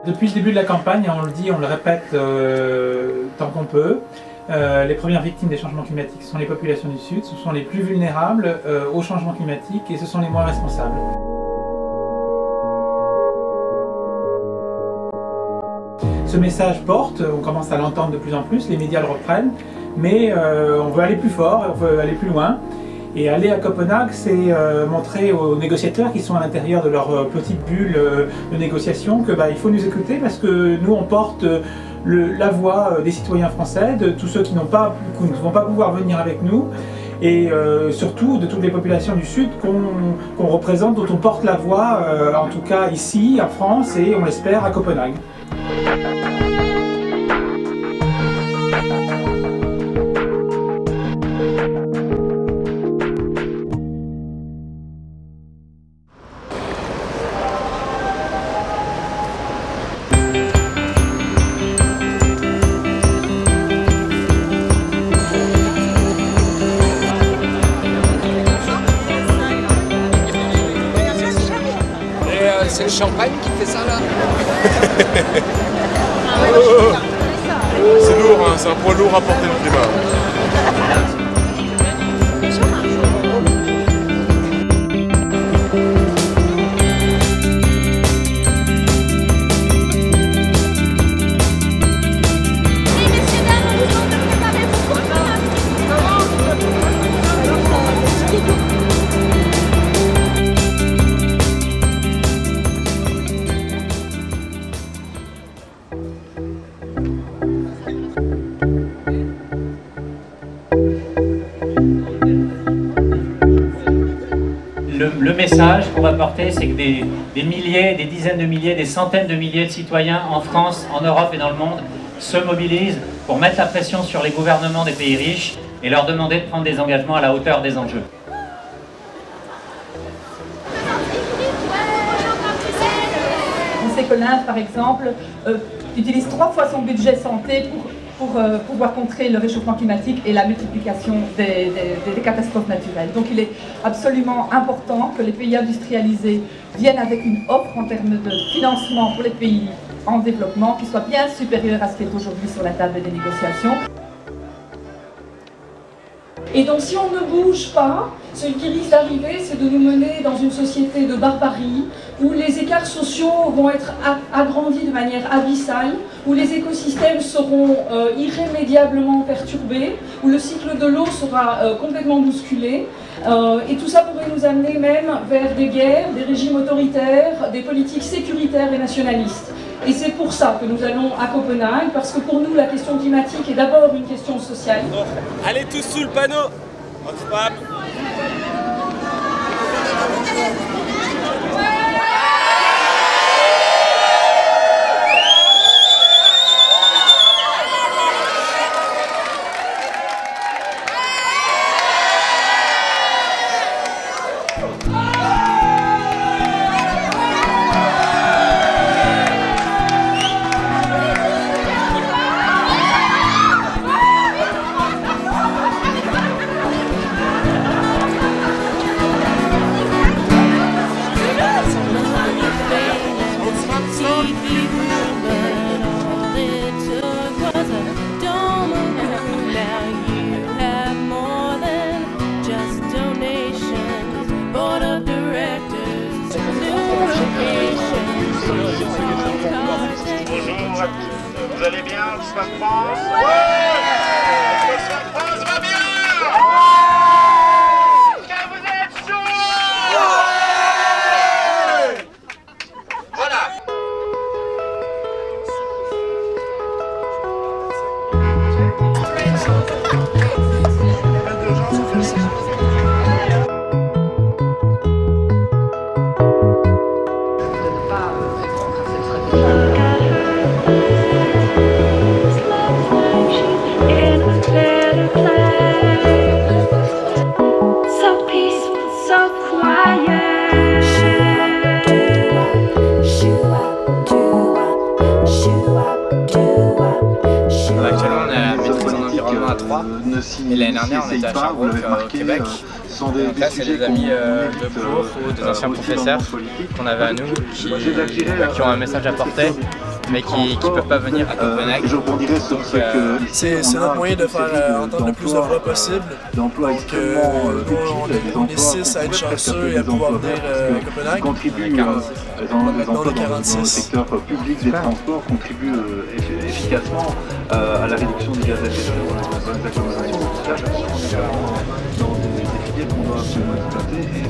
Depuis le début de la campagne, on le dit, on le répète tant qu'on peut, les premières victimes des changements climatiques sont les populations du Sud, ce sont les plus vulnérables au changement climatique et ce sont les moins responsables. Ce message porte, on commence à l'entendre de plus en plus, les médias le reprennent, mais on veut aller plus fort, on veut aller plus loin. Et aller à Copenhague, c'est montrer aux négociateurs qui sont à l'intérieur de leur petite bulle de négociation que il faut nous écouter parce que nous on porte la voix des citoyens français, de tous ceux qui ne vont pas pouvoir venir avec nous et surtout de toutes les populations du Sud qu'on représente, dont on porte la voix, en tout cas ici en France et on l'espère à Copenhague. C'est le champagne qui fait ça là. C'est lourd, hein, c'est un poids lourd à porter le climat. Le message qu'on va porter, c'est que des milliers, des dizaines de milliers, des centaines de milliers de citoyens en France, en Europe et dans le monde se mobilisent pour mettre la pression sur les gouvernements des pays riches et leur demander de prendre des engagements à la hauteur des enjeux. Collin, par exemple, utilise 3 fois son budget santé pour pouvoir contrer le réchauffement climatique et la multiplication des catastrophes naturelles. Donc il est absolument important que les pays industrialisés viennent avec une offre en termes de financement pour les pays en développement qui soit bien supérieure à ce qui est aujourd'hui sur la table des négociations. Et donc si on ne bouge pas, ce qui risque d'arriver, c'est de nous mener dans une société de barbarie, où les écarts sociaux vont être agrandis de manière abyssale, où les écosystèmes seront irrémédiablement perturbés, où le cycle de l'eau sera complètement bousculé. Et tout ça pourrait nous amener même vers des guerres, des régimes autoritaires, des politiques sécuritaires et nationalistes. Et c'est pour ça que nous allons à Copenhague, parce que pour nous, la question climatique est d'abord une question sociale. Allez tous sous le panneau. Vous allez bien, l'Oxfam France? Ouais! L'Oxfam France va bien! Est-ce que vous êtes chauds? Ouais! Voilà! à 3. Et l'année dernière, on était à Sherbrooke, au Québec. Donc là, c'est des amis de cours ou des anciens professeurs qu'on avait à nous qui ont un message à porter mais qui ne peuvent pas venir à Copenhague. C'est notre moyen de faire entendre le plus de voix possible. Donc on est 6 à être chanceux et à pouvoir venir à Copenhague. Dans le 46. secteur public des transports contribue efficacement à la réduction des gaz à effet de serre dans les agglomérations. Donc là, dans des filières qu'on doit absolument exploiter et